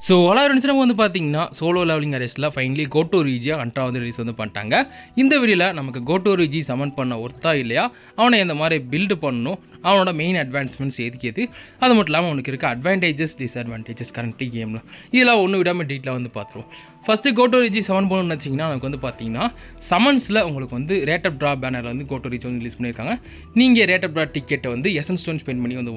So எல்லாரும் நம்ம வந்து பார்த்தீங்கன்னா சோலோ லெவலிங் அரேஸில் ஃபைனலி கோட்டோ ரீஜியா அன்ட்ரா வந்து ரிலீஸ் வந்து பண்ணிட்டாங்க. இந்த வீடியோவில் நமக்கு கோட்டோ ரீஜி சமன் பண்ண ஒர்த்தா இல்லையா, அவனை இந்த மாதிரி பில்டு பண்ணணும், அவனோட மெயின் அட்வான்ஸ்மெண்ட்ஸ் எதுக்கு, அது மட்டும் இல்லாமல் அவனுக்கு இருக்க அட்வான்டேஜஸ் டிஸ்அட்வான்டேஜஸ் கரண்ட்லி கேமில் இதெல்லாம் ஒன்று விடாமல் டீட்டெயிலாக வந்து பார்த்துருவோம். ஃபஸ்ட்டு கோட்டோ ரீஜி சமன் பண்ணணும்னு வச்சிங்கன்னா நமக்கு வந்து பார்த்தீங்கன்னா சமன்ஸில் உங்களுக்கு வந்து ரேட் ஆஃப் ட்ரா பேனரில் வந்து கோட்டோ ரீஜி வந்து ரிலீஸ் பண்ணியிருக்காங்க. நீங்கள் ரேட் ஆஃப் ட்ரா டிக்கெட்டை வந்து எசன்ஸ் ஸ்டோன் ஸ்பெண்ட் பண்ணி வந்து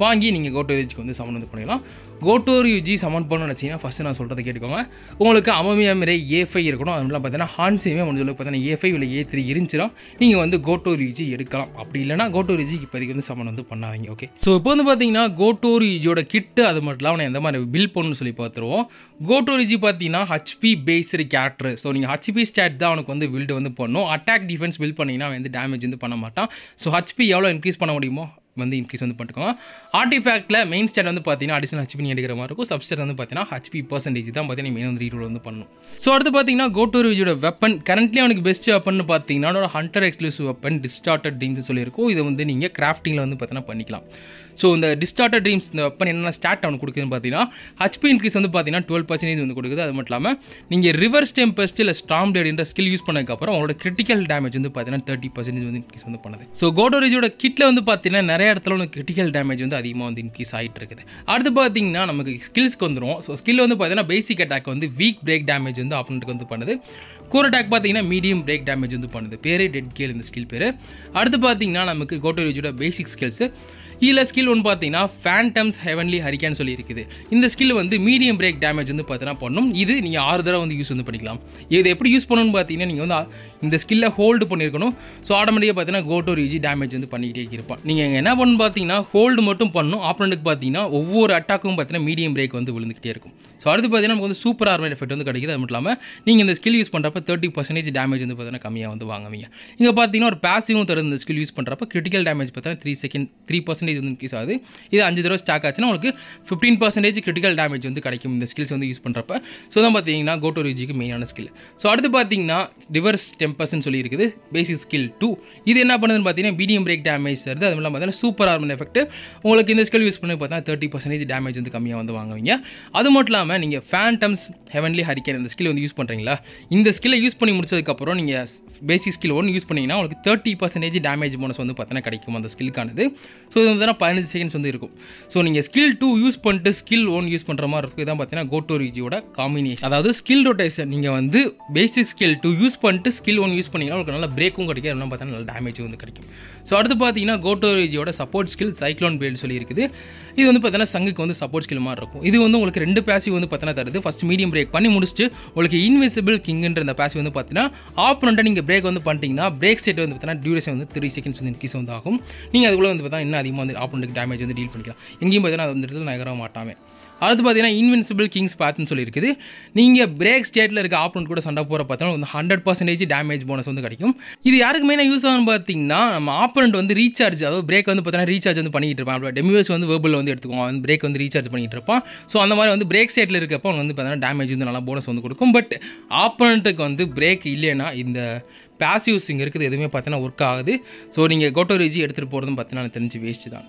வாங்கி நீங்கள் கோட்டோ ரீஜிக்கு வந்து சமன் வந்து பண்ணிடலாம். கோட்டோ ரீஜி சமன் பண்ணணும்னு வச்சிங்கன்னா ஃபஸ்ட்டு நான் சொல்கிறத கேட்டுக்கோங்க. உங்களுக்கு அமமியா மிரே A5 இருக்கணும். அதெல்லாம் பார்த்தீங்கன்னா ஹான்ஸேமே முடிஞ்ச அளவுக்கு பார்த்தீங்கன்னா A5 இல்லை A3 இருந்துச்சுன்னா நீங்கள் வந்து கோட்டோ ரீஜி எடுக்கலாம். அப்படி இல்லைனா கோட்டோ ரீஜிக்கு இப்போதைக்கு வந்து சமன் வந்து பண்ணாதீங்க. ஓகே, ஸோ இப்போ வந்து பார்த்தீங்கன்னா கோட்டோ ரீஜியோட கிட்டு அது மட்டும் இல்லாமல் நான் எந்த மாதிரி பில் பண்ணணும்னு சொல்லி பார்த்துருவோம். கோட்டோ ரீஜி பார்த்தீங்கன்னா HP பேஸ்டு கேரக்டர். ஸோ நீங்கள் HP ஸ்டாட் தான் அவனுக்கு வந்து பில்டு வந்து பண்ணணும். அட்டாக் டிஃபென்ஸ் பில்ட் பண்ணிங்கன்னா வந்து டேமேஜ் வந்து பண்ண மாட்டான். ஸோ HP எவ்வளோ இன்க்ரீஸ் பண்ண முடியுமோ வந்து இன்க்ரீஸ் வந்து பண்ணிக்கோங்க. ஆர்டிஃபேக்டில் மெயின் ஸ்டாட் வந்து பார்த்தீங்கன்னா அடிஷனல் HP எடுக்கிற மாதிரி இருக்கும். சப்ஸ்டாட் வந்து பார்த்தீங்கன்னா HP பர்சன்டேஜ் தான் பார்த்தீங்கன்னா மெயின் வந்து ரீரோல் வந்து பண்ணணும். ஸோ அடுத்து பார்த்தீங்கன்னா கோட்டோ ரீஜியோட வெப்பன் கரண்ட்லி அவனுக்கு பெஸ்ட் வெப்பன் பார்த்தீங்கன்னா அவனோட hunter exclusive weapon distorted dreams சொல்லியிருக்கும். இதை வந்து நீங்கள் கிராஃப்டிங்கில் வந்து பார்த்தீங்கன்னா பண்ணிக்கலாம். ஸோ இந்த டிஸ்டார்டட் ட்ரீம்ஸ் இந்த வெப்பன் என்னென்ன ஸ்டாட் அவனுக்கு கொடுக்குதுன்னு பார்த்தீங்கன்னா HP இன்க்ரீஸ் வந்து பார்த்தீங்கன்னா 12% வந்து கொடுக்குது. அது மட்டும் இல்லாமல் நீங்கள் ரிவர்ஸ் டெம்பெஸ்ட் இல்லை ஸ்டார்ம் டேட்ன்ற ஸ்கில் யூஸ் பண்ணதுக்கப்புறம் அவங்களோட கிரிட்டிக்கல் டேமேஜ் வந்து பார்த்தீங்கன்னா 30% வந்து இன்க்ரீஸ் வந்து பண்ணுது. ஸோ கோட்டோ ரீஜியோட கிட்டில் வந்து பார்த்தீங்கன்னா நிறைய இடத்துல உனக்கு கிரிட்டிக்கல் டேமேஜ் வந்து அதிகமாக வந்து இன்க்ரீஸ் ஆகிட்டு இருக்குது. அடுத்து பார்த்தீங்கன்னா நமக்கு ஸ்கில்ஸ்க்கு வந்துடும். ஸோ ஸ்கில் வந்து பார்த்தீங்கன்னா பேசிக் அட்டாக் வந்து வீக் பிரேக் டேமேஜ் வந்து ஆப்போனன்ட்டுக்கு வந்து பண்ணுது. கோர் அட்டாக் பார்த்தீங்கன்னா மீடியம் பிரேக் டேமேஜ் வந்து பண்ணுது. பேரே டெட் கேல் இந்த ஸ்கில் பேர். அடுத்து பார்த்தீங்கன்னா நமக்கு கோட்டோ ரீஜியோட பேசிக் ஸ்கில்ஸ் இதில் ஸ்கில் ஒன்று பார்த்தீங்கன்னா ஃபேண்டம்ஸ் ஹெவன்லி ஹரிக்கேன் சொல்லி இருக்குது. இந்த ஸ்கில் வந்து மீடியம் பிரேக் டேமேஜ் வந்து பார்த்தீங்கன்னா பண்ணும். இது நீங்கள் 6 தடவை வந்து யூஸ் வந்து பண்ணிக்கலாம். இது எப்படி யூஸ் பண்ணணும்னு பார்த்தீங்கன்னா நீங்கள் வந்து இந்த ஸ்கில்லை ஹோல்டு பண்ணியிருக்கணும். ஸோ ஆட்டோமேட்டிக்காக பார்த்தீங்கன்னா கோட்டோ ரீஜி டேமேஜ் வந்து பண்ணிக்கிட்டே இருப்பான். நீங்கள் என்ன பண்ணணும் பார்த்தீங்கன்னா ஹோல்டு மட்டும் பண்ணணும். ஆப்போனன்ட்டுக்கு பார்த்தீங்கன்னா ஒவ்வொரு அட்டாக்கும் பார்த்தீங்கன்னா மீடியம் பிரேக் வந்து விழுந்துக்கிட்டே இருக்கும். ஸோ அடுத்து பார்த்தீங்கன்னா நமக்கு வந்து சூப்பர் ஆர்மர் எஃபெக்ட் வந்து கிடைக்குது. அது மட்டும் இல்லாமல் நீங்கள் இந்த ஸ்கில் யூஸ் பண்ணுறப்ப 30% டேமேஜ் வந்து பார்த்தீங்கன்னா கம்மியாக வந்து வாங்குவீங்க. இங்கே பார்த்தீங்கன்னா ஒரு பேசிவும் தருது. இந்த ஸ்கில் யூஸ் பண்ணுறப்ப கிரிட்டிக்கல் டேமேஜ் பார்த்தீங்கன்னா 3% வந்து இன்க்ரீஸ் ஆகுது. இது 5 தடவை ஸ்டாக் ஆச்சுன்னா உங்களுக்கு 15% கிரிட்டிக்கல் டேமேஜ் வந்து கிடைக்கும் இந்த ஸ்கில்ஸ் வந்து யூஸ் பண்ணுறப்ப. ஸோ தான் பார்த்தீங்கன்னா கோட்டோ ரீஜிக்கு மெயினான ஸ்கில். ஸோ அடுத்து பார்த்தீங்கன்னா ரிவர்ஸ் டெம்பர்ஸ்ன்னு சொல்லி இருக்குது பேசிக் ஸ்கில் 2. இது என்ன பண்ணுதுன்னு பார்த்தீங்கன்னா மீடியம் பிரேக் டேமேஜ் தருது. அது இல்லாமல் பார்த்தீங்கன்னா சூப்பர் ஆர்மர் எஃபெக்ட் உங்களுக்கு இந்த ஸ்கில் யூஸ் பண்ணி பார்த்தீங்கன்னா 30% டேமேஜ் வந்து கம்மியாக வந்து வாங்குவீங்க. அது மட்டும் இல்லாமல் நீங்கள் ஃபேண்டம்ஸ் ஹெவன்லி ஹரிக்கேன் இந்த ஸ்கில் வந்து யூஸ் பண்ணுறீங்களா, இந்த ஸ்கில்லை யூஸ் பண்ணி முடிச்சதுக்கப்புறம் நீங்கள் பேசிக் ஸ்கில் 1 யூஸ் பண்ணிங்கன்னா உங்களுக்கு 30% டேமேஜ் போனஸ் வந்து பார்த்தீங்கன்னா கிடைக்கும் அந்த ஸ்கில்லுக்கானது. ஸோ இது வந்து 15 செகண்ட்ஸ் வந்து இருக்கும். ஸோ நீங்கள் ஸ்கில் 2 யூஸ் பண்ணிட்டு ஸ்கில் 1 யூஸ் பண்ணுற மாதிரி இருக்கும். இதான் பார்த்தீங்கன்னா கோட்டோ ரீஜியோட காம்பினேஷன். அதாவது ஸ்கில் ரொட்டேஷன். நீங்கள் வந்து பேசிக் ஸ்கில் 2 யூஸ் பண்ணிட்டு ஸ்கில் 1 யூஸ் பண்ணிங்கன்னா உங்களுக்கு நல்ல பிரேக்கும் கிடைக்கும். அதெல்லாம் பார்த்தீங்கன்னா நல்ல டேமேஜ் வந்து கிடைக்கும். ஸோ அடுத்து பார்த்தீங்கன்னா கோட்டோ ரீஜியோட சப்போர்ட் ஸ்கில் சைக்ளோன் பிளேட் சொல்லி இருக்குது. இது வந்து பார்த்தீங்கன்னா சங்குக்கு வந்து சப்போர்ட் ஸ்கில் மாதிரி இருக்கும். இது வந்து உங்களுக்கு 2 பேசிவ் வந்து பார்த்தீங்கன்னா தருது. ஃபஸ்ட் மீடியம் பிரேக் பண்ணி முடிச்சுட்டு உங்களுக்கு இன்விசிபிள் கிங்ன்ற இந்த பேசிவ் வந்து பார்த்தீங்கன்னா ஆப்போனண்ட்டை நீங்கள் பிரேக் வந்து பண்ணிட்டீங்கன்னா பிரேக் ஸ்டேட் வந்து பார்த்தீங்கன்னா டியூரேஷன் வந்து 3 செகண்ட்ஸ் வந்து இன்க்ரீஸ் வந்து ஆகும். நீங்கள் அதுக்குள்ளே வந்து பார்த்தீங்கன்னா இன்னும் அதிகமாக வந்து ஆப்போனண்ட்டுக்கு டேமேஜ் வந்து டீல் பண்ணிக்கலாம். எங்கேயும் பார்த்தீங்கன்னா அந்த இடத்துல நகர மாட்டாமே. அடுத்து பார்த்தீங்கன்னா இன்வின்சிபிள் கிங்ஸ் பாத்னு சொல்லி இருக்குது. நீங்கள் பிரேக் ஸ்டேட்டில் இருக்க ஆப்போனண்ட் கூட சண்டை போகிற பார்த்தீங்கன்னா வந்து 100% டேமேஜ் போனஸ் வந்து கிடைக்கும். இது யாருக்கு மெயினாக யூஸ் ஆகும்னு பார்த்தீங்கன்னா நம்ம ஆப்போனண்ட் வந்து ரீசார்ஜ், அதாவது பிரேக் வந்து பார்த்தீங்கன்னா ரீசார்ஜ் வந்து பண்ணிட்டு இருப்பான். டெமிவேஸ் வந்து வேர்பல் வந்து எடுத்துக்குவான், வந்து பிரேக் வந்து ரீசார்ஜ் பண்ணிட்டு இருப்பான். ஸோ அந்த மாதிரி வந்து பிரேக் ஸ்டேட்டில் இருக்கப்போ வந்து பார்த்தீங்கன்னா டேமேஜ் வந்து நல்லா போனஸ் வந்து கொடுக்கும். பட் ஆப்போனண்ட்டுக்கு வந்து பிரேக் இல்லைன்னா இந்த பேசிவ்ஸ் இங்கே இருக்குது எதுவுமே பார்த்தீங்கன்னா ஒர்க் ஆகுது. ஸோ நீங்கள் கோட்டோ ரீஜி எடுத்துகிட்டு போகிறதும் பார்த்தீங்கன்னா தெரிஞ்சு வேஸ்ட்டு தான்.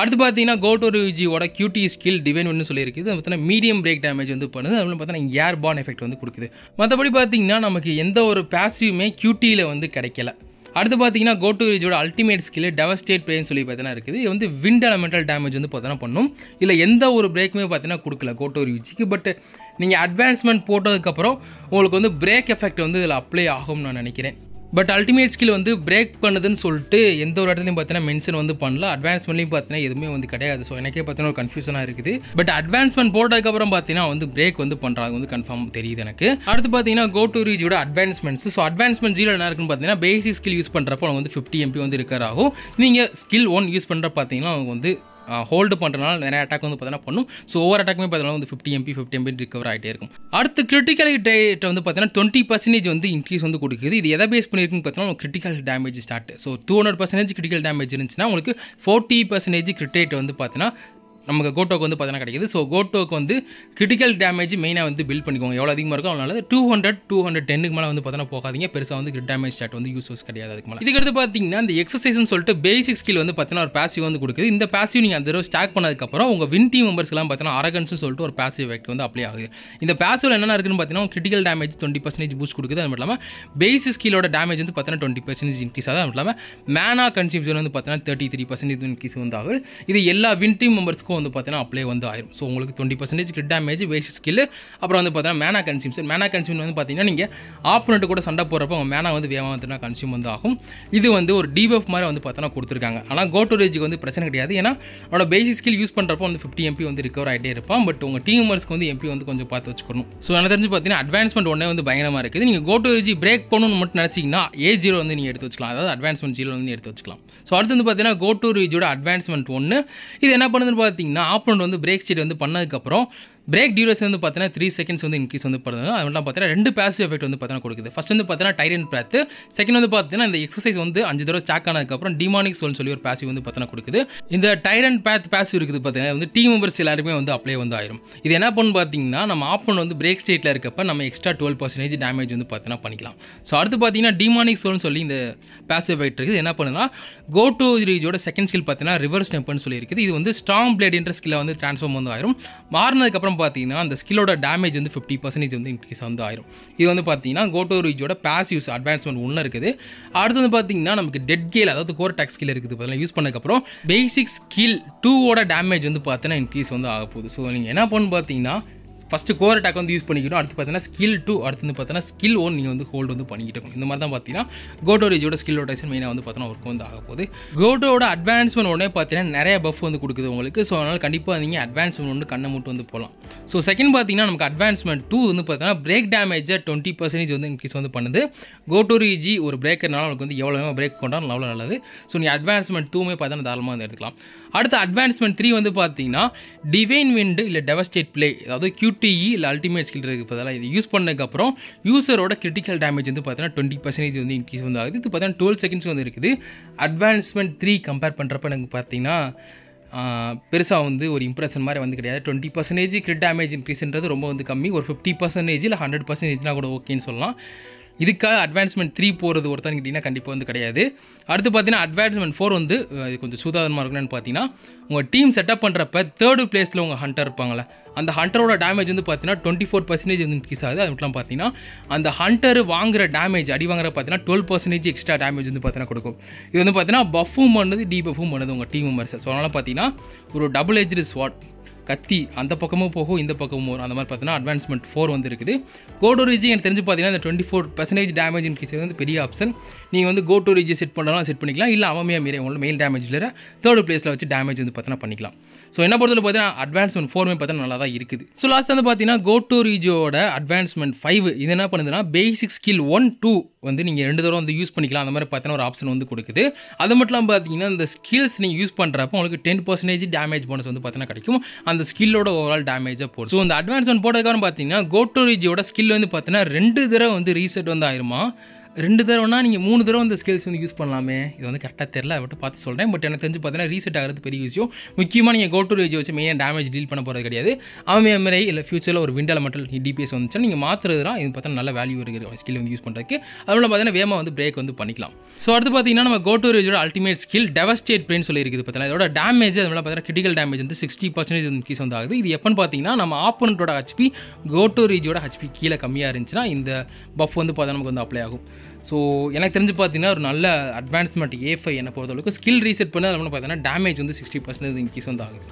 அடுத்து பார்த்தீங்கன்னா கோட்டோ ரீஜியோட QT ஸ்கில் டிவைன் ஒன்று சொல்லியிருக்குது. அது பார்த்தீங்கன்னா மீடியம் பிரேக் டேமேஜ் வந்து பண்ணுது. அது பார்த்தீங்கன்னா ஏர் பான் எஃபெக்ட் வந்து கொடுக்குது. மற்றபடி பார்த்தீங்கன்னா நமக்கு எந்த ஒரு பேசிவுமே QTயில் வந்து கிடைக்கல. அடுத்து பார்த்தீங்கன்னா கோட்டோ ரீஜியோட அல்டிமேட் ஸ்கில் டெவஸ்டேட் பிளேன்னு சொல்லி பார்த்தீங்கன்னா இருக்குது. இது வந்து விண்ட் எலமெண்டல் டேமேஜ் வந்து பார்த்தீங்கன்னா பண்ணும். இல்லை எந்த ஒரு பிரேக்குமே பார்த்தீங்கன்னா கொடுக்கல கோட்டோ ரீஜிக்கு. பட் நீங்கள் அட்வான்ஸ்மெண்ட் போட்டதுக்கப்புறம் உங்களுக்கு வந்து பிரேக் எஃபெக்ட் வந்து இதில் அப்ளை ஆகும்னு நான் நினைக்கிறேன். பட் அல்டிமேட் ஸ்கில் வந்து பிரேக் பண்ணுதுன்னு சொல்லிட்டு எந்த ஒரு இடத்துலையும் பார்த்தீங்கன்னா மென்ஷன் வந்து பண்ணல. அட்வான்ஸ்மெண்ட்லையும் பார்த்தீங்கன்னா எதுவுமே வந்து கிடையாது. ஸோ எனக்கே பார்த்தீங்கன்னா ஒரு கன்ஃபியூஷனாக இருக்குது. பட் அட்வான்ஸ்மெண்ட் போட்டதுக்கப்புறம் பார்த்தீங்கன்னா வந்து பிரேக் வந்து பண்ணுறாங்க வந்து கன்ஃபார்ம் தெரியுது எனக்கு. அடுத்து பார்த்தீங்கன்னா கோட்டோ ரீஜியோட அட்வான்ஸ்மெண்ட்ஸ். ஸோ அட்வான்ஸ்மெண்ட் 0 என்ன இருக்குன்னு பார்த்தீங்கன்னா பேசிக் ஸ்கில் யூஸ் பண்ணுறப்போ வந்து 50 MP வந்து ரிக்கர் ஆகும். நீங்கள் ஸ்கில் 1 யூஸ் பண்ணுற பார்த்தீங்கன்னா அவங்க வந்து ஹோல்டு பண்ணுறதுனால நிறைய அட்டாக் வந்து பார்த்தீங்கன்னா பண்ணும். ஸோ ஒவ்வொரு அட்டாக்குமே பார்த்தீங்கன்னா வந்து 50 MP ரிகவர் ஆகிட்டே இருக்கும். அடுத்து கிரிட்டிக்கல் ரேட் வந்து பார்த்தீங்கன்னா 20% வந்து இன்க்ரீஸ் வந்து கொடுக்குது. இது எதை பேஸ் பண்ணியிருக்குன்னு பார்த்தீங்கன்னா critical damage start. So 200% critical damage இருந்துச்சுன்னா உங்களுக்கு 40% கிரிட் ரேட் வந்து பார்த்தீங்கன்னா நமக்கு கோட்டோக்கு வந்து பார்த்தீங்கன்னா கிடைக்குது. ஸோ கோட்டோக்கு வந்து கிரிட்டிக்கல் டேமேஜ் மெயினாக வந்து பில்ட் பண்ணிக்கோங்க. எவ்வளோ அதிகமாக இருக்கும் அவ்வளோ நல்லது. 210க்கு மேலே வந்து பார்த்தீங்கன்னா போகாதீங்க. பெருசாக வந்து கிரிட் டேமேஜ் ஸ்டாட் வந்து யூஸஸ் கிடையாது அதுக்கு மேலே. இதுக்கடுத்து பார்த்தீங்கன்னா இந்த எக்ஸசைஸ்னு சொல்லிட்டு பேசிக் ஸ்கில் வந்து பார்த்தீங்கன்னா ஒரு பாசிவ் வந்து கொடுக்குது. இந்த பாசிவ் நீங்கள் அந்த தடவை ஸ்டாக் பண்ணதுக்கப்புறம் உங்கள் வின் டீம் மெம்பர்ஸ்லாம் பார்த்தீங்கன்னா அரகன்ஸ்னு சொல்லிட்டு ஒரு பாசிவ் எஃபெக்ட் வந்து அப்ளை ஆகுது. இந்த பாசிவில் என்னென்ன இருக்குன்னு பார்த்தீங்கன்னா கிரிட்டிக்கல் டேமேஜ் 20% பூஸ்ட் கொடுக்குது. அது மட்டும் இல்லாமல் பேசிக் ஸ்கிலோட டேமேஜ் வந்து பார்த்தீங்கன்னா 20% இன்க்ரீஸ் ஆகுது. அது மட்டும் இல்லாமல் மேனா கன்சியூம்ஷன் வந்து பார்த்தீங்கன்னா 33% இன்க்ரீஸ் வந்து ஆகுது. இது எல்லா வின் டீம் மெம்பர்ஸ்க்கும் வந்து பார்த்தீங்கன்னா அப்ளை வந்து ஆயிரும். ஸோ உங்களுக்கு 20% கிரிட் டேமேஜ், பேசிக் ஸ்கில், அப்புறம் வந்து பார்த்தீங்கன்னா மேனா கன்சியூம் வந்து பார்த்தீங்கன்னா நீங்கள் ஆப்போனண்ட் கூட சண்டை போடுறப்போ உங்கள் மேனா வந்து வேகமாக வந்து கன்சியூம் வந்து ஆகும். இது வந்து ஒரு டிபஃப் மாதிரி வந்து பார்த்தீங்கன்னா கொடுத்துருக்காங்க. ஆனால் கோட்டோ ரேஜுக்கு வந்து பிரச்சனை கிடையாது. ஏன்னா அவனோட பேசிக் ஸ்கில் யூஸ் பண்ணுறப்போ வந்து 50 MP வந்து ரிகவர் ஆகிட்டே இருப்பான். பட் உங்கள் டீம் மெம்பர்ஸ்க்கு வந்து MP வந்து கொஞ்சம் பார்த்து வச்சுக்கணும். ஸோ எனக்கு தெரிஞ்சு பார்த்தீங்கன்னா அட்வான்ஸ்மெண்ட் ஒன்றே வந்து பயங்கரமாக இருக்குது. நீங்கள் கோட்டோ ரேஜி பிரேக் பண்ணணும்னு மட்டும் நினச்சிங்கன்னா A0 வந்து நீங்கள் எடுத்து வச்சுக்கலாம். அதாவது அட்வான்ஸ்மெண்ட் 0 வந்து எடுத்து வச்சுக்கலாம். ஸோ அடுத்து வந்து பார்த்தீங்கன்னா கோட்டோ ரேஜோட அட்வான்ஸ்மெண்ட் 1 இது என்ன பண்ணுதுன்னு பார்த்தீங்கன்னா ஆப்போனண்ட் வந்து பிரேக் ஸ்டேட் வந்து பண்ணதுக்கப்புறம் பிரேக் டியூரேஷன் வந்து பார்த்தீங்கன்னா 3 செகண்ட்ஸ் வந்து இன்க்ரீஸ் வந்து பண்ணுது. அதெல்லாம் பார்த்தீங்கன்னா 2 பாசிவ் எஃபெக்ட் வந்து பார்த்தீங்கன்னா கொடுக்குது. ஃபர்ஸ்ட் வந்து பார்த்தீங்கன்னா டைரன் பிராத், செகண்ட் வந்து பார்த்தீங்கன்னா இந்த எக்ஸசைஸ் வந்து 5 தடவை ஸ்டாக் ஆனதுக்கப்புறம் டிமானிக் சோல்னு சொல்லி ஒரு பாசிவ் வந்து பார்த்தீங்கன்னா கொடுக்குது. இந்த டைரன் பாத் பாசிவ் இருக்குது பார்த்தீங்கன்னா வந்து டீம் மெம்பர்ஸ் எல்லாருமே வந்து அப்ளை வந்து ஆயிரும். இது என்ன பண்ணு பார்த்தீங்கன்னா நம்ம ஆப்போனண்ட் வந்து பிரேக் ஸ்டேட்டில் இருக்கப்ப நம்ம எக்ஸ்ட்ரா 12% டேமேஜ் வந்து பார்த்தீங்கன்னா பண்ணிக்கலாம். ஸோ அடுத்து பார்த்தீங்கன்னா டிமானிக் சோல்னு சொல்லி இந்த பாசிவ் எஃபெக்ட் இருக்குது. என்ன பண்ணுன்னா கோட்டோ ரீஜோட செகண்ட் ஸ்கில் பார்த்தீங்கன்னா ரிவர்ஸ் டெம்பர்னு சொல்லி இருக்குது. இது வந்து ஸ்ட்ராங் பிளேட் என்ற ஸ்கில்லை வந்து ட்ரான்ஸ்ஃபார்ம் வந்து ஆயிரும். மாறினதுக்கப்புறம் பார்த்தீங்கன்னா அந்த ஸ்கில்லோட டேமேஜ் வந்து 50% வந்து இன்க்ரீஸ் வந்து ஆயிரும். இது வந்து பார்த்தீங்கன்னா கோட்டோ ரீஜோட பாசிவ்ஸ் அட்வான்ஸ்மெண்ட் 1 இருக்குது. அடுத்து வந்து பார்த்தீங்கன்னா நமக்கு டெட் கேல் அதாவது கோர் டாக் ஸ்கில் இருக்குது. பார்த்தீங்கன்னா யூஸ் பண்ணதுக்கப்புறம் பேசிக் ஸ்கில் 2ஓட டேமேஜ் வந்து பார்த்தீங்கன்னா இன்க்ரீஸ் வந்து ஆக போகுது. ஸோ நீங்கள் என்ன பண்ணு பார்த்தீங்கன்னா ஃபஸ்ட்டு கோர் அட்டாக் வந்து யூஸ் பண்ணிக்கணும். அடுத்து பார்த்தீங்கன்னா ஸ்கில் 2, அடுத்து வந்து பார்த்தீங்கன்னா ஸ்கில் 1 நீங்கள் வந்து ஹோல்டு வந்து பண்ணிக்கிட்டு இருக்கணும். இந்த மாதிரி தான் பார்த்தீங்கன்னா கோட்டோ ரேஜோட ஸ்கில் ரொட்டேஷன் மெயினாக வந்து பார்த்தீங்கன்னா ஒர்க் வந்து ஆக போகுது. கோட்டோட அட்வான்ஸ்மெண்ட் உடனே பார்த்தீங்கன்னா நிறைய பஃப் வந்து கொடுக்குது உங்களுக்கு. ஸோ அதனால் கண்டிப்பாக நீங்கள் அட்வான்ஸ்மெண்ட் வந்து கண்ணை மட்டும் வந்து போகலாம். ஸோ செகண்ட் பார்த்தீங்கன்னா நமக்கு அட்வான்ஸ்மெண்ட் 2 வந்து பார்த்தீங்கன்னா பிரேக் டேமேஜை 20% வந்து இன்க்ரீஸ் வந்து பண்ணுது. கோட்டோ ரீஜி ஒரு பிரேக்கர்னால உங்களுக்கு வந்து எவ்வளோ பிரேக் பண்ணுறாலும் அவ்வளோ நல்லது. ஸோ நீங்கள் அட்வான்ஸ்மெண்ட் 2மே பார்த்தீங்கன்னா தாராளமாக வந்து எடுத்துக்கலாம். அடுத்து அட்வான்ஸ்மெண்ட் 3 வந்து பார்த்தீங்கன்னா டிவைன் விண்டு இல்லை டெவஸ்டேட் பிளே அதாவது QTE இல்லை அல்டிமேட் ஸ்கில் இருக்குது. பார்த்தீங்கன்னா இது யூஸ் பண்ணதுக்கப்புறம் யூசரோட கிரிட்டிக்கல் டேமேஜ் வந்து பார்த்தீங்கன்னா 20% வந்து இன்க்ரீஸ் வந்து ஆகுது. இது பார்த்தீங்கன்னா 12 செகண்ட்ஸ் வந்து இருக்குது. அட்வான்ஸ்மெண்ட் 3 கம்பேர் பண்ணுறப்ப எனக்கு பார்த்தீங்கன்னா பெருசாக வந்து ஒரு இம்ப்ரெஷன் மாதிரி வந்து கிடையாது. 20% கிரிட் டேமேஜ் இன்க்ரீஸ்ன்றது ரொம்ப வந்து கம்மி. ஒரு 50% இல்லை 100% கூட ஓகேன்னு சொல்லலாம். இதுக்காக அட்வான்ஸ்மெண்ட் 3 போகிறது ஒருத்தன் கேட்டிங்கன்னா கண்டிப்பாக வந்து கிடையாது. அடுத்து பார்த்தீங்கன்னா அட்வான்ஸ்மெண்ட் 4 வந்து இது கொஞ்சம் சூதானமாக இருக்கணும்னு பார்த்தீங்கன்னா உங்கள் டீம் செட்டப் பண்ணுறப்ப 3rd பிளேஸில் உங்கள் ஹண்டர் இருப்பாங்களே அந்த ஹண்டரோட டேமேஜ் வந்து பார்த்தீங்கன்னா 24% வந்து இன்க்ரீஸ் ஆகுது. அது மட்டும் பார்த்தீங்கன்னா அந்த ஹண்டர் வாங்குற டேமேஜ் அடி வாங்குற பார்த்தீங்கன்னா 12% எக்ஸ்ட்ரா டேமேஜ் வந்து பார்த்தீங்கன்னா கொடுக்கும். இது வந்து பார்த்தீங்கன்னா பஃபும் பண்ணுது டீபஃபும் பண்ணுது உங்கள் டீம் மெம்பர்ஸ். ஸோ அதனால் பார்த்தீங்கன்னா ஒரு டபுள் எட்ஜ்டு ஸ்வாட் கத்தி அந்த பக்கமும் போகும் இந்த பக்கமும் வரும். அந்த மாதிரி பார்த்தீங்கன்னா அட்வான்ஸ்மெண்ட் 4 வந்து இருக்குது. கோட்டோ ரீஜி எனக்கு தெரிஞ்சு பார்த்தீங்கன்னா இந்த 24% டேமேஜ் இன்க்ரீஸ் வந்து பெரிய ஆப்ஷன். நீங்கள் வந்து கோட்டோ ரீஜி செட் பண்ணுறதுலாம் செட் பண்ணிக்கலாம். இல்லை அவமையாக மீறி உங்களோட மெயில் டேமேஜில் 3rd பிளேஸில் வச்சு டேமேஜ் வந்து பார்த்தீங்கன்னா பண்ணிக்கலாம். ஸோ என்ன பொறுத்தவரை பார்த்தீங்கன்னா அட்வான்ஸ்மெண்ட் 4மே பார்த்தீங்கன்னா நல்லா தான் இருக்குது. ஸோ லாஸ்ட் வந்து பார்த்தீங்கன்னா கோட்டோ ரீஜோட அட்வான்ஸ்மெண்ட் 5 இது என்ன பண்ணுதுன்னா பேசிக் ஸ்கில் 1, 2 வந்து நீங்கள் 2 தடவை வந்து யூஸ் பண்ணிக்கலாம். அந்த மாதிரி பார்த்தீங்கன்னா ஒரு ஆப்ஷன் வந்து கொடுக்குது. அது மட்டும் இல்லாமல் பார்த்தீங்கன்னா இந்த ஸ்கில்ஸ் நீங்கள் யூஸ் பண்ணுறப்போ உங்களுக்கு 10% டேமேஜ் போனஸ் வந்து பார்த்தீங்கன்னா கிடைக்கும். அந்த ஸ்கில்லோட ஓவரால் டேமேஜாக போடும். ஸோ இந்த அட்வான்ஸ்மெண்ட் போட்டதுக்காக பார்த்தீங்கன்னா கோட்டோ ரீஜோட ஸ்கில் வந்து பார்த்தீங்கன்னா 2 தடவை வந்து ரீசெட் வந்து ஆயிருமா. 2 தடவைனா நீங்கள் 3 தடவை இந்த ஸ்கில்ஸ் வந்து யூஸ் பண்ணலாமே. இது வந்து கரெக்டாக தெரியல, அதை மட்டும் பார்த்து சொல்கிறேன். பட் எனக்கு தெரிஞ்சு பார்த்தீங்கன்னா ரீசெட் ஆகிறது பெரிய விஷயம். முக்கியமாக நீங்கள் கோட்டோ ரேஜ் வச்சு மெயினாக டேமேஜ் டீல் பண்ண போகிறது கிடையாது. அவன் மாதிரி இல்லை ஃபியூச்சரில் ஒரு விண்டல் மட்டும் DPS வந்துச்சுன்னா நீங்கள் மாற்றுறதுனா இது பார்த்தா நல்ல வேல்யூ இருக்குது ஸ்கில் வந்து யூஸ் பண்ணுறதுக்கு. அதுவும் பார்த்தீங்கன்னா வேமா வந்து பிரேக் வந்து பண்ணிக்கலாம். ஸோ அடுத்து பார்த்தீங்கன்னா நம்ம கோட்டோ ரேஜோட அல்டிமேட் ஸ்கில் டெவஸ்டேட் பிளேன்னு சொல்லி இருக்குது. பார்த்தீங்கன்னா இதோட டேமேஜ் அது பார்த்தீங்கன்னா கிரிட்டிக்கல் டேமேஜ் வந்து 60% இன்க்ரீஸ் வந்து ஆகுது. இது எப்போன்னு பார்த்தீங்கன்னா நம்ம ஆப்போனண்ட்டோட HP கோட்டோ ரேஜோட HP கீழே கம்மியாக இருந்துச்சுன்னா இந்த பஃப் வந்து பார்த்தா நமக்கு வந்து அப்ளை ஆகும். ஸோ எனக்கு தெரிஞ்சு பார்த்தீங்கன்னா ஒரு நல்ல அட்வான்ஸ்மெண்ட் A5 என்ன பொறுத்தளவுக்கு ஸ்கில் ரீசெட் பண்ணி அது பார்த்தீங்கன்னா டேமேஜ் வந்து 60% இன்க்ரீஸ் வந்து ஆகுது.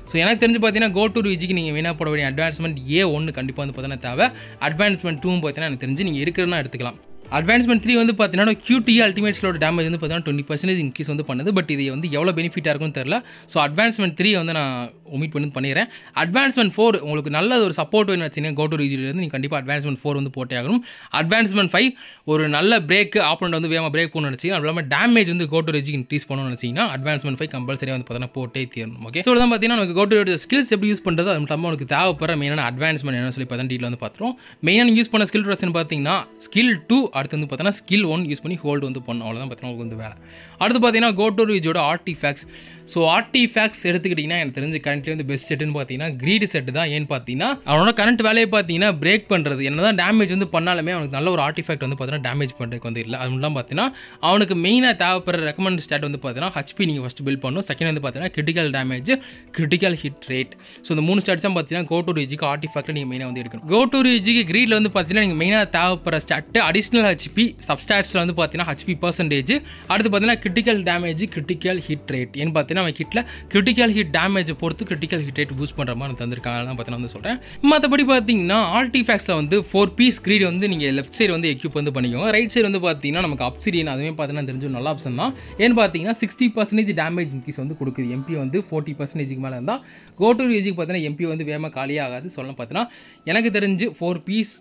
ஸோ எனக்கு தெரிஞ்சு பார்த்தீங்கன்னா கோட்டோ ரீஜிக்கு நீங்கள் வேணா போட வேண்டிய அட்வான்ஸ்மெண்ட் A1 கண்டிப்பாக வந்து பார்த்தீங்கன்னா தேவை. அட்வான்ஸ்மெண்ட் 2 பார்த்தீங்கன்னா எனக்கு தெரிஞ்சு நீங்கள் எடுக்கிறதுனா எடுத்துக்கலாம். அட்வான்ஸ்மெண்ட் 3 வந்து பார்த்தீங்கன்னா QTE அல்டிமேட்ஸ்லோட டேமேஜ் வந்து பார்த்தீங்கன்னா 20% இன்க்ரீஸ் வந்து பண்ணுது. பட் இது வந்து எவ்வளோ பெனிஃபிட்டாக இருக்கும்னு தெரில. ஸோ அட்வான்ஸ்மெண்ட் 3 வந்து நான் ஒமிட் பண்ணி பண்ணிடுறேன். அட்வான்ஸ்மெண்ட் 4 உங்களுக்கு நல்ல ஒரு சப்போர்ட் வேணும் வச்சுங்க கோட்டோ ரீஜிலேருந்து நீங்கள் கண்டிப்பாக அட்வான்ஸ்மெண்ட் 4 வந்து போட்டே ஆகணும். அட்வான்ஸ்மெண்ட் 5 ஒரு நல்ல பிரேக் ஆப்போனண்ட் வந்து வேகமாக பிரேக் பண்ணணும்னு நினச்சிங்கன்னா அது இல்லாமல் டேமேஜ் வந்து கோட்டோ ரீஜிக்கு இன்க்ரீஸ் பண்ணணும்னு நினச்சிங்கன்னா அட்வான்ஸ்மெண்ட் 5 கம்பல்சரி வந்து பார்த்தீங்கன்னா போட்டே தீரணும். ஓகே, ஸோ தான் பார்த்தீங்கன்னா நமக்கு கோட்டோ ரீஜ் ஸ்கில்ஸ் எப்படி யூஸ் பண்ணுறது அது மட்டும் உங்களுக்கு தேவைப்படுற மெயினான அட்வான்ஸ்மெண்ட் என்ன சொல்லி பார்த்தா டீட்டில் வந்து பார்த்துரும். மெயினாக யூஸ் பண்ண ஸ்கில் ட்ரெஸ்ன்னு பார்த்தீங்கன்னா ஸ்கில் 2 அடுத்து வந்து பார்த்தீங்கன்னா ஸ்கில் 1 யூஸ் பண்ணி ஹோல்டு வந்து பண்ணணும். அவ்வளோதான் பார்த்தீங்கன்னா உங்களுக்கு வந்து வேலை. அடுத்து பார்த்தீங்கன்னா கோட்டோரிஜியோட ஆர்டிஃபேக்ட்ஸ். ஸோ ஆர்டிஃபேக்ட்ஸ் எடுத்துக்கிட்டிங்கன்னா எனக்கு தெரிஞ்சு கரண்ட்லி வந்து பெஸ்ட் செட்டுன்னு பார்த்தீங்கன்னா கிரீடு செட்டு தான். ஏன்னு பார்த்தீங்கன்னா அவனோட கரண்ட் வேலையை பார்த்தீங்கன்னா பிரேக் பண்ணுறது, என்ன தான் டேமேஜ் வந்து பண்ணாலுமே அவனுக்கு நல்ல ஒரு ஆர்டிஃபேக்ட் வந்து பார்த்தீங்கன்னா டேமேஜ் பண்ணுறதுக்கு வந்து இல்லை. அதுலாம் பார்த்தீங்கன்னா அவனுக்கு மெயினாக தேவைப்படுற ரெக்கமெண்ட் ஸ்டாட் வந்து பார்த்தீங்கன்னா ஹெச்பி நீங்கள் ஃபஸ்ட்டு பில்ட் பண்ணணும். செகண்ட் வந்து பார்த்தீங்கன்னா critical damage, critical hit rate. So இந்த 3 ஸ்டாட்ஸ் தான் பார்த்தீங்கன்னா கோட்டோரிஜிக்கு ஆர்டிஃபேக்ட்டில் நீங்கள் மெயினாக வந்து எடுக்கணும். கோட்டோரிஜிக்கு கிரீடில் வந்து பார்த்தீங்கன்னா நீங்கள் மெயினாக தேவைப்படுற ஸ்டாட்டு அடிஷ்னல் ஹெச்பி, சப்ஸ்டாட்ஸில் வந்து பார்த்தீங்கன்னா ஹெச்பி பர்சன்டேஜ், அடுத்து பார்த்தீங்கன்னா critical damage, critical hit rate. ஏன்னு பார்த்தீங்கன்னா அவன் கிட்டில் கிரிட்டிக்கல் ஹிட் டேமேஜை பொறுத்து கிரிட்டிக்கல் ஹிட் ரேட் பூஸ்ட் பண்ணுற மாதிரி தந்திருக்காங்க. பார்த்தீங்கன்னா வந்து சொல்கிறேன். மற்றபடி பார்த்தீங்கன்னா ஆர்டிஃபேக்ட்ஸில் வந்து 4 பீஸ் கிரீட் வந்து நீங்கள் லெஃப்ட் சைடு வந்து எக்யூப் வந்து பண்ணிக்கோங்க. ரைட் சைடு வந்து பார்த்தீங்கன்னா நமக்கு அப்சிடியன், அதுவே பார்த்தீங்கன்னா தெரிஞ்ச நல்ல ஆப்ஷன் தான். ஏன்னு பார்த்தீங்கன்னா 60% டேமேஜ் இன்க்ரீஸ் வந்து கொடுக்குது. எம்பி வந்து 40% மேலே இருந்தால் கோட்டோரிஜிக்கு பார்த்தீங்கன்னா எம்பி வந்து வேகமாக காலியாக ஆகாது. சொல்லலாம் பார்த்தீங்கன்னா எனக்கு தெரிஞ்சு 4 பீஸ்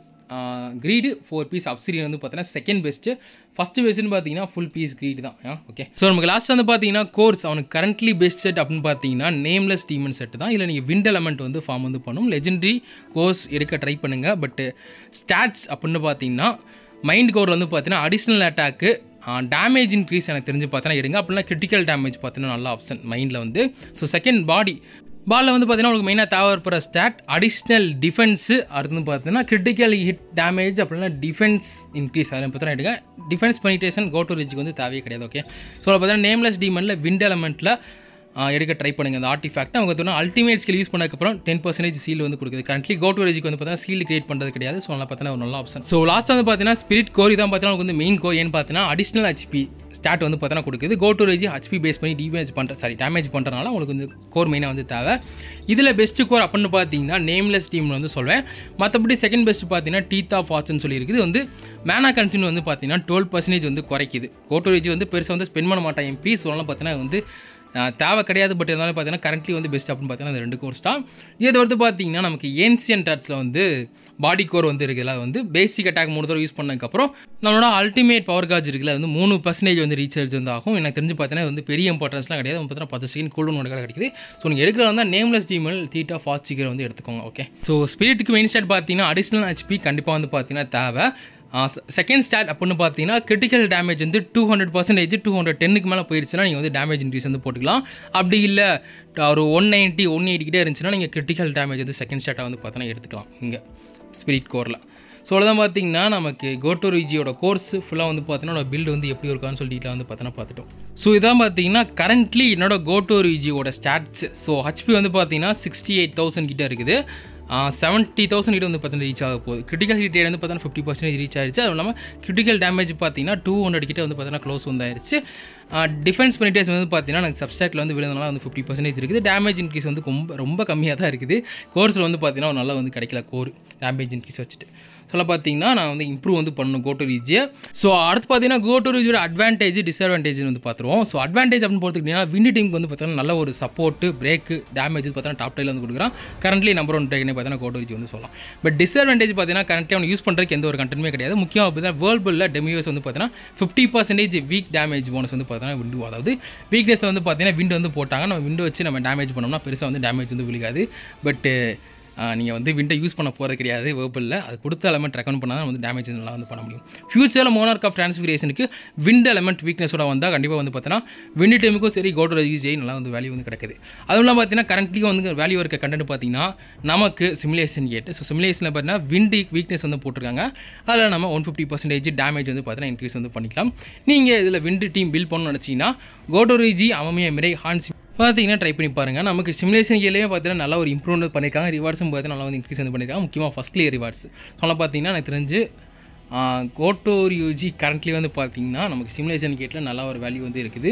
கிரீடு, 4 பீஸ் அப்சிடியன் வந்து பார்த்தீங்கன்னா செகண்ட் பெஸ்ட்டு. ஃபஸ்ட்டு பெஸ்ட்டுன்னு பார்த்தீங்கன்னா ஃபுல் பீஸ் கிரீடு தான். ஓகே, ஸோ நமக்கு லாஸ்ட் வந்து பார்த்தீங்கன்னா கோர்ஸ் அவனுக்கு கரண்ட்லி பெஸ்ட் செட் அப்படின்னு பார்த்தீங்கன்னா நேம்லெஸ் டீமன் செட் தான். இல்லை நீங்கள் விண்ட் எலமெண்ட் வந்து ஃபார்ம் வந்து பண்ணும். லெஜெண்டரி கோர்ஸ் எடுக்க ட்ரை பண்ணுங்கள். பட்டு ஸ்டாட்ஸ் அப்படின்னு பார்த்தீங்கன்னா மைண்ட் கோர் வந்து பார்த்தீங்கன்னா அடிஷ்னல் அட்டாக்கு, டேமேஜ் இன்க்ரீஸ் எனக்கு தெரிஞ்சு பார்த்தீங்கன்னா எடுங்க. அப்படின்னா கிரிட்டிக்கல் டேமேஜ் பார்த்தீங்கன்னா நல்ல ஆப்ஷன் மைண்டில் வந்து. ஸோ செகண்ட் பாலில் வந்து பார்த்தீங்கன்னா உங்களுக்கு மெயினாக தேவைப்படுற ஸ்டாட் அடிஷ்னல் டிஃபென்ஸு, அடுத்து பார்த்தீங்கன்னா கிரிட்டிக்கல் ஹிட் டேமேஜ், அப்படின்னா டிஃபென்ஸ் இன்க்ரீஸ் அதை பார்த்தீங்கன்னா எடுங்க. டிஃபென்ஸ் பெனிட்ரேஷன் கோட்டோரிஜிக்கு வந்து தேவையே கிடையாது. ஓகே, ஸோ பார்த்தீங்கன்னா நேம்லெஸ் டீமனில் விண்ட் எலமெண்ட்டில் எடுக்க ட்ரை பண்ணுங்கள். அந்த ஆர்டிஃபேக்ட் அவங்க பார்த்தீங்கன்னா அல்டிமேட் ஸ்கில் யூஸ் பண்ணதுக்கப்புறம் 10% சீல் வந்து கொடுக்குது. கரண்ட்லி கோட்டோரிஜிக்கு வந்து பார்த்தீங்கன்னா சீல் கிரியேட் பண்ணுறது கிடையாது. ஸோ நல்லா பார்த்தீங்கன்னா ஒரு நல்ல ஆப்ஷன். ஸோ லாஸ்ட் வந்து பார்த்தீங்கன்னா ஸ்பிரிட் கோர் தான் பார்த்தீங்கன்னா உங்களுக்கு வந்து மெயின் கோர். ஏன்னு பார்த்தீங்கன்னா அடிஷ்னல் ஹெச்பி ஸ்டாட் வந்து பார்த்தீங்கன்னா கொடுக்குது. கோட்டோரிஜி ஹெச்பி பேஸ் பண்ணி டேமேஜ் பண்ணுறதுனால உங்களுக்கு வந்து கோர் மெயினாக வந்து தேவை. இதில் பெஸ்ட்டு கோர் அப்படின்னு பார்த்தீங்கன்னா நேம்லெஸ் டீம் வந்து சொல்வேன். மற்றபடி செகண்ட் பெஸ்ட் பார்த்தீங்கன்னா டீத் ஆஃப் வாட்ச்னு சொல்லியிருக்குது. வந்து மேனா கன்சியூம் வந்து பார்த்தீங்கன்னா 12% வந்து குறைக்குது. கோட்டோரிஜி வந்து பெருசாக வந்து ஸ்பெண்ட் பண்ண மாட்டான் எம்பி. சொல்லலாம் பார்த்தீங்கன்னா வந்து தேவை கிடையாது. பட் இருந்தாலும் பார்த்தீங்கன்னா கரண்ட்லி வந்து பெஸ்ட் அப்படின்னு பார்த்தீங்கன்னா அந்த 2 கோர்ஸ் தான். இது வந்து பார்த்தீங்கன்னா நமக்கு ஏன்சியன்ட் ஆர்ட்ஸில் வந்து பாடி கோர் வந்து இருக்குல்ல, அது வந்து பேசிக் அட்டாக் 3 தடவை யூஸ் பண்ணதுக்கப்புறம் நம்மளோட அல்டிமேட் பவர் கார்ஜ் இருக்குல்ல, வந்து 3% வந்து ரீசார்ஜ் வந்து ஆகும். எனக்கு தெரிஞ்சு பார்த்தீங்கன்னா வந்து பெரிய இம்பார்ட்டன்ஸ்லாம் கிடையாது. பார்த்தீங்கன்னா 10 செகண்ட் கூல்டவுன் உடனே கிடைக்குது. ஸோ நீங்கள் எடுக்கிறதா இருந்தால் நேம்லெஸ் டீமல் தீட்டா ஃபாஸ்ட் சீக்கிரம் வந்து எடுத்துக்கோங்க. ஓகே, ஸோ ஸ்பிரிட்டுக்கு மெயின் ஸ்டாட் பார்த்தீங்கன்னா அடிஷ்னல் ஹெச்பி கண்டிப்பாக வந்து பார்த்தீங்கன்னா தேவை. செகண்ட் ஸ்டாட் அப்படின்னு பார்த்தீங்கன்னா கிரிட்டிக்கல் டேமேஜ் வந்து 200%, 210க்கு மேலே போயிடுச்சுன்னா நீங்கள் வந்து டேமேஜ் இன்க்ரீஸ் வந்து போட்டுக்கலாம். அப்படி இல்லை ஒரு 190, 180 கிட்டே இருந்துச்சுன்னா நீங்கள் கிரிட்டிக்கல் டேமேஜ் வந்து செகண்ட் ஸ்டாட்டாக வந்து பார்த்தீங்கன்னா எடுத்துக்கலாம் இங்கே ஸ்பிரிட் கோரில். ஸோ அவ்வளோதான் பார்த்தீங்கன்னா நமக்கு கோட்டோரிஜியோட கோர்ஸ் ஃபுல்லாக வந்து பார்த்தீங்கன்னா பில்டு வந்து எப்படி இருக்கான்னு சொல்லிட்டு வந்து பார்த்தீங்கன்னா பார்த்துட்டோம். ஸோ இதான் பார்த்தீங்கன்னா கரண்ட்லி என்னோட கோட்டோரிஜியோட ஸ்டாட்ஸ். ஸோ ஹெச்பி வந்து பார்த்தீங்கன்னா 68,000 கிட்டே இருக்குது. 70,000 கிட்ட வந்து பார்த்தீங்கன்னா ரீச் ஆக போகுது. கிரிட்டிக்கல் ஹிட் வந்து பார்த்தீங்கன்னா 50% ரீச் ஆயிடுச்சு. அதுவும் இல்லாமல் கிரிட்டிக்கல் டேமேஜ் பார்த்தீங்கன்னா 200 கிட்ட வந்து பார்த்தீங்கன்னா க்ளோஸ் வந்து ஆயிடுச்சு. டிஃபென்ஸ் பெனிட்ரேஷன் வந்து பார்த்தீங்கன்னா எனக்கு சப்ஸ்டாட்டில் வந்து விழுந்தனால வந்து 50% இருக்குது. டேமேஜ் இன்க்ரீஸ் வந்து ரொம்ப கம்மியாக தான் இருக்குது. கோர்ஸில் வந்து பார்த்தீங்கன்னா நல்லா வந்து கிடைக்கல கோர் டேமேஜ் இன்க்ரீஸ் வச்சுட்டு. சொல்ல பார்த்தீங்கன்னா நான் வந்து இம்ப்ரூவ் வந்து பண்ணணும் கோட்டோரிஜியை. ஸோ அடுத்து பார்த்தீங்கன்னா கோட்டோரிஜியோட அட்வான்டேஜ் டிஸ்அட்வான்டேஜ் வந்து பார்த்துருவோம். ஸோ அட்வான்டேஜ் அப்படின்னு பார்த்துக்கிட்டிங்கன்னா விண்ட் டீமுக்கு வந்து பார்த்தீங்கன்னா நல்ல ஒரு சப்போர்ட்டு, பிரேக்கு, டேமேஜ் பார்த்தீங்கன்னா டாப் டைல் வந்து கொடுக்குறான். கரண்ட்லி நம்பர் 1 ட்ரைனே பார்த்தீங்கன்னா கோட்டோரிஜி வந்து சொல்லலாம். பட் டிஸ்அட்வான்டேஜ் பார்த்தீங்கன்னா கரண்ட்லி அவன் யூஸ் பண்ணுறதுக்கு எந்த ஒரு கண்டென்ட்டுமே கிடையாது. முக்கியமாக பார்த்தீங்கன்னா வேர்ல்புல்ல டெமியோஸ் வந்து பார்த்தீங்கன்னா 50% வீக் டேமேஜ் போனஸ் வந்து பார்த்தீங்கன்னா விண்டு, அதாவது வீக்னஸில் வந்து பார்த்தீங்கன்னா விண்டு வந்து போட்டாங்க. நம்ம விண்டு வச்சு நம்ம டேமேஜ் பண்ணோம்னா பெருசாக வந்து டேமேஜ் வந்து விழுகாது. பட்டு நீங்கள் வந்து விண்டை யூஸ் பண்ண போகிறது கிடையாது. வேர்பிளில் அது கொடுத்த எலமெண்ட் ரெக்கமெண்ட் பண்ணால் தான் வந்து டேமேஜ் நல்லா வந்து பண்ண முடியும். ஃபியூச்சரில் மோனார்க் ஆஃப் டிரான்ஸ்ஃபிகரேஷனுக்கு விண்ட் எலமெண்ட் வீக்னஸோட வந்தால் கண்டிப்பாக வந்து பார்த்தீங்கன்னா விண்டு டைமுக்கும் சரி கோட்டோரிஜி நல்லா வந்து வேல்யூ வந்து கிடைக்குது. அதுவும் இல்லாமல் பார்த்தீங்கன்னா கரண்ட்லியும் வந்து வேல்யூ இருக்க கண்டென்ட் பார்த்தீங்கன்னா நமக்கு சிமுலேஷன் கேட்டு. ஸோ சிமுலேஷனில் பார்த்தீங்கன்னா விண்டு வீக்னஸ் வந்து போட்டிருக்காங்க. அதில் நம்ம 150% டேமேஜ் வந்து பார்த்தீங்கன்னா இன்க்ரீஸ் வந்து பண்ணிக்கலாம். நீங்கள் இதில் விண்டு டீம் பில்ட் பண்ணணும்னு நினச்சிங்கன்னா கோட்டோரிஜி, அமமியா மிரை, ஹான்ஸ் பார்த்தீங்கன்னா ட்ரை பண்ணி பாருங்கள். நமக்கு சிமுலேஷன் கேலேயே பார்த்தீங்கன்னா நல்லா ஒரு இம்ப்ரூவ்மெண்ட் பண்ணியிருக்காங்க. ரிவார்ட்ஸும் பார்த்தீங்கன்னா நல்லா வந்து இன்க்ரீஸ் வந்து பண்ணியிருக்காங்க. முக்கியமாக ஃபஸ்ட் கிளியர் ரிவார்ட்ஸ் சொன்னால் பார்த்தீங்கன்னா எனக்கு தெரிஞ்சு கோட்டோரிஜி கரண்ட்லி வந்து பார்த்தீங்கன்னா நமக்கு சிமுலேஷன் கேட்டில் நல்லா ஒரு வேல்யூ வந்து இருக்குது.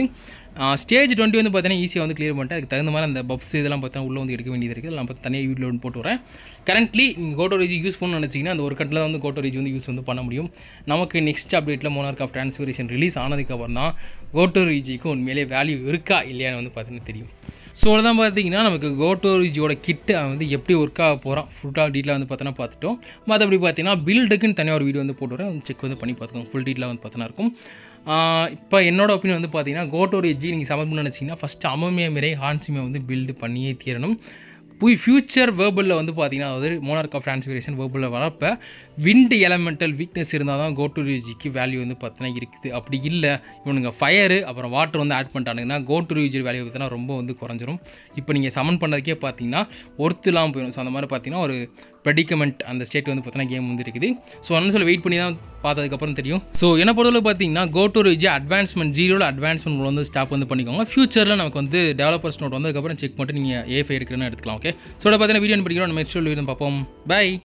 ஸ்டேஜ் 20 வந்து பார்த்தீங்கன்னா ஈஸியாக வந்து கிளியர் பண்ணிட்டு அதுக்கு தகுந்த மாதிரி அந்த பப்ஸ் இதெல்லாம் பார்த்தீங்கன்னா உள்ளே வந்து எடுக்க வேண்டியது இருக்குது. நான் பார்த்து தனியாக வீடியோ ஒன்று போட்டு வரேன். கரண்ட்லி நீங்கள் கோட்டோரிஜி யூஸ் பண்ணணும்னு நினச்சிங்கன்னா அந்த ஒரு கட்டில் வந்து கோட்டோரிஜி வந்து யூஸ் வந்து பண்ண முடியும். நமக்கு நெக்ஸ்ட் அப்டேட்டில் மோனார்க் ஆஃப் டிரான்ஸ்ஃபிகரேஷன் ரிலீஸ் ஆனதுக்கப்புறம் தான் கோட்டோரிஜிக்கு உண்மையிலே வேல்யூ இருக்கா இல்லையான்னு வந்து பார்த்தீங்கன்னா தெரியும். ஸோ அவ்வளோதான் பார்த்தீங்கன்னா நமக்கு கோட்டோரிஜியோட கிட்டு வந்து எப்படி ஒர்க் ஆக போகிறோம் ஃபுல்லாக டீட்டெயிலாக வந்து பார்த்தோன்னா பார்த்துட்டோம். மற்றபடி பார்த்தீங்கன்னா பில்டுக்குன்னு தனியாக ஒரு வீடியோ வந்து போட்டு வரேன், செக் வந்து பண்ணி பார்த்துக்கோங்க. ஃபுல் டீட்டெயிலாக வந்து பார்த்தோன்னா இருக்கும். இப்போ என்னோட ஒப்பீனியன் வந்து பார்த்தீங்கன்னா கோட்டோரிஜி நீங்கள் சமன் பண்ண நினச்சிங்கன்னா ஃபஸ்ட்டு அமமியா மிரை, ஹான்சிமியா வந்து பில்டு பண்ணியே தீரணும். ஃபியூச்சர் வேர்பலில் வந்து பார்த்தீங்கன்னா அதாவது மோனார்க் ஆஃப் டிரான்ஸ்ஃபிகரேஷன் வேர்பலில் வரப்போ விண்ட் எலமெண்டல் வீக்னஸ் இருந்தால் தான் கோட்டு ரியூஜிக்கு வேல்யூ வந்து பார்த்தீங்கன்னா இருக்குது. அப்படி இல்லை இவனுங்க ஃபயரு அப்புறம் வாட்டர் வந்து ஆட் பண்ணிட்டானுங்கன்னா கோட்டு ரியூஜி வேல்யூ பார்த்தீங்கன்னா ரொம்ப வந்து குறைஞ்சிரும். இப்போ நீங்கள் சமன் பண்ணதுக்கே பார்த்தீங்கன்னா ஒர்த்துலாம் போயிடும். ஸோ அந்த மாதிரி பார்த்தீங்கன்னா ஒரு ப்ரெடிகமெண்ட் அந்த ஸ்டேட் வந்து பார்த்தீங்கன்னா கேம் வந்து இருக்குது. ஸோ அதனால சொல்லி வெயிட் பண்ணி தான் பார்த்ததுக்கப்புறம் தெரியும். ஸோ என்ன பொறுத்தவரை பார்த்தீங்கன்னா கோட்டு ரியூஜி அட்வான்ஸ்மெண்ட் 0ல் அட்வான்ஸ்மெண்ட் வந்து ஸ்டாப் வந்து பண்ணிக்கோங்க. ஃபியூச்சரில் நமக்கு வந்து டெவலப்பர்ஸ் நோட் வந்ததுக்கப்புறம் செக் பண்ணிட்டு நீங்கள் A5 எடுக்கிறேன்னு எடுத்துக்கலாம். ஓகே, ஸோ பார்த்தீங்கன்னா வீடியோ படிக்கிறோம். நம்ம நெக்ஸ்ட் வீடியோ பார்ப்போம். பை.